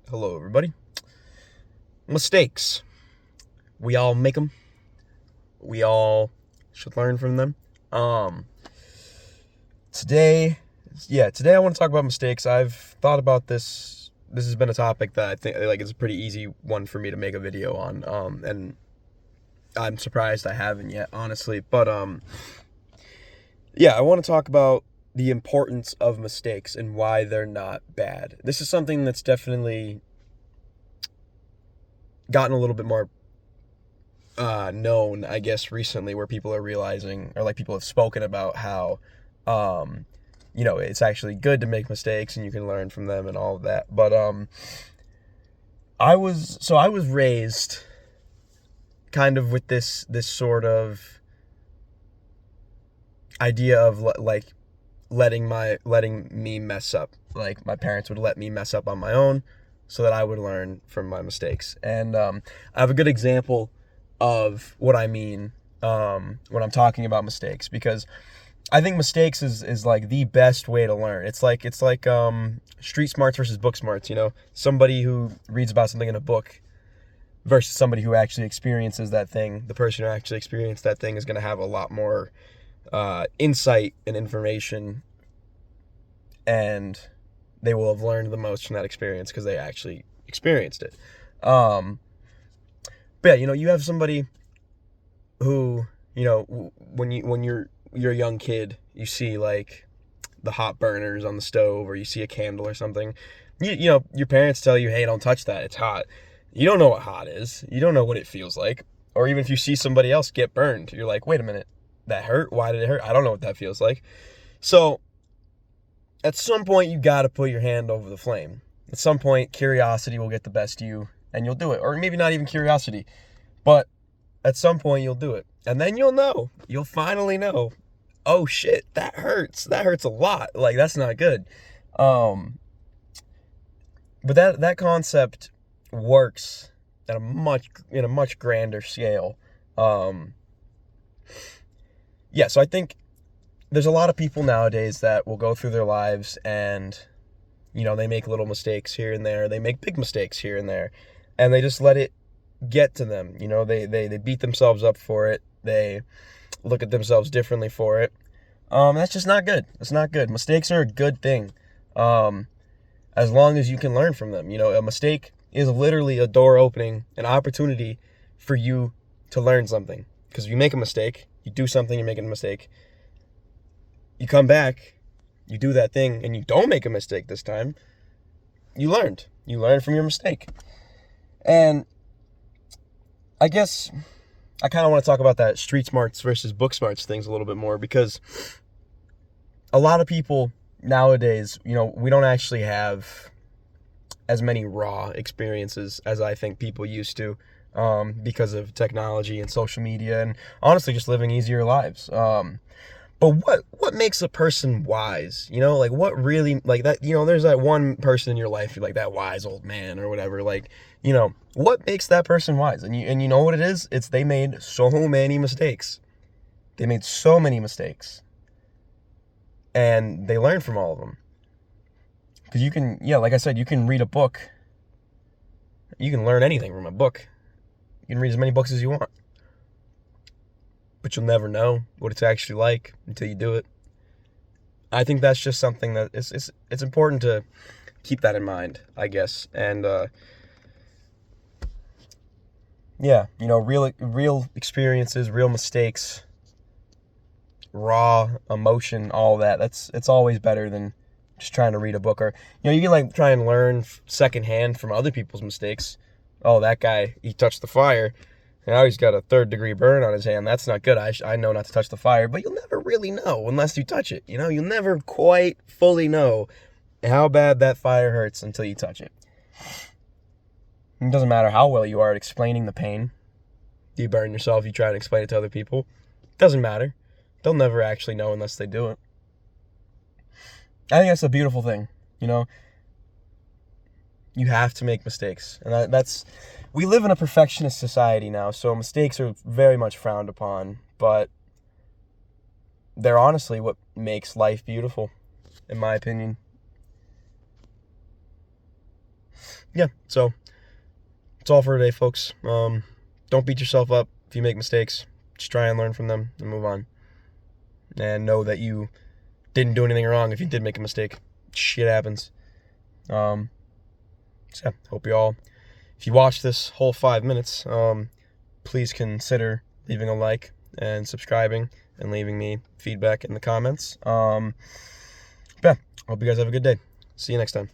Hello, everybody. Mistakes. We all make them. We all should learn from them. Um, today I want to talk about mistakes. I've thought about this. This has been a topic that I think it's a pretty easy one for me to make a video on. And I'm surprised I haven't yet, honestly. But I want to talk about the importance of mistakes and why they're not bad. This is something that's definitely gotten a little bit more known, I guess, recently, where people are realizing, or like people have spoken about how, it's actually good to make mistakes and you can learn from them and all of that. But I was raised kind of with this sort of idea of like letting me mess up. Like my parents would let me mess up on my own so that I would learn from my mistakes. And I have a good example of what I mean when I'm talking about mistakes, because I think mistakes is like the best way to learn. It's like street smarts versus book smarts. Somebody who reads about something in a book versus somebody who actually experiences that thing. The person who actually experienced that thing is going to have a lot more insight and information, and they will have learned the most from that experience because they actually experienced it. But yeah, you have somebody who, when you're a young kid, you see like the hot burners on the stove, or you see a candle or something. Your parents tell you, "Hey, don't touch that. It's hot." You don't know what hot is. You don't know what it feels like. Or even if you see somebody else get burned, you're like, "Wait a minute. That hurt? Why did it hurt? I don't know what that feels like." So, at some point you got to put your hand over the flame. At some point curiosity will get the best of you and you'll do it. Or maybe not even curiosity, but at some point you'll do it. And then you'll know. You'll finally know. Oh shit, that hurts. That hurts a lot. Like, that's not good. Um but that concept works at a much grander scale. Um so I think there's a lot of people nowadays that will go through their lives and they make little mistakes here and there. They make big mistakes here and there, and they just let it get to them. They beat themselves up for it. They look at themselves differently for it. That's just not good. It's not good. Mistakes are a good thing, as long as you can learn from them. A mistake is literally a door opening, an opportunity for you to learn something. Because if you make a mistake, you do something, you're making a mistake, you come back, you do that thing, and you don't make a mistake this time, you learned. You learned from your mistake. And I guess I kind of want to talk about that street smarts versus book smarts things a little bit more, because a lot of people nowadays, we don't actually have as many raw experiences as I think people used to, because of technology and social media and honestly just living easier lives. But what makes a person wise? Like what really, like that, there's that one person in your life, you're like that wise old man or whatever. Like, what makes that person wise? And you know what it is? It's they made so many mistakes. They made so many mistakes. And they learned from all of them. Because you can, like I said, you can read a book. You can learn anything from a book. You can read as many books as you want. But you'll never know what it's actually like until you do it. I think that's just something that it's important to keep that in mind, I guess. And real experiences, real mistakes, raw emotion, all that. It's always better than just trying to read a book. Or you can like try and learn secondhand from other people's mistakes. Oh, that guy, he touched the fire. Now he's got a 3rd-degree burn on his hand. That's not good. I know not to touch the fire. But you'll never really know unless you touch it. You'll never quite fully know how bad that fire hurts until you touch it. It doesn't matter how well you are at explaining the pain. You burn yourself, you try and explain it to other people. It doesn't matter. They'll never actually know unless they do it. I think that's a beautiful thing. You have to make mistakes. And we live in a perfectionist society now, so mistakes are very much frowned upon, but they're honestly what makes life beautiful, in my opinion. yeah, so that's all for today, folks. Don't beat yourself up if you make mistakes. Just try and learn from them and move on. And know that you didn't do anything wrong if you did make a mistake. Shit happens. So yeah, hope you all, if you watch this whole 5 minutes, please consider leaving a like and subscribing and leaving me feedback in the comments. Yeah, hope you guys have a good day. See you next time.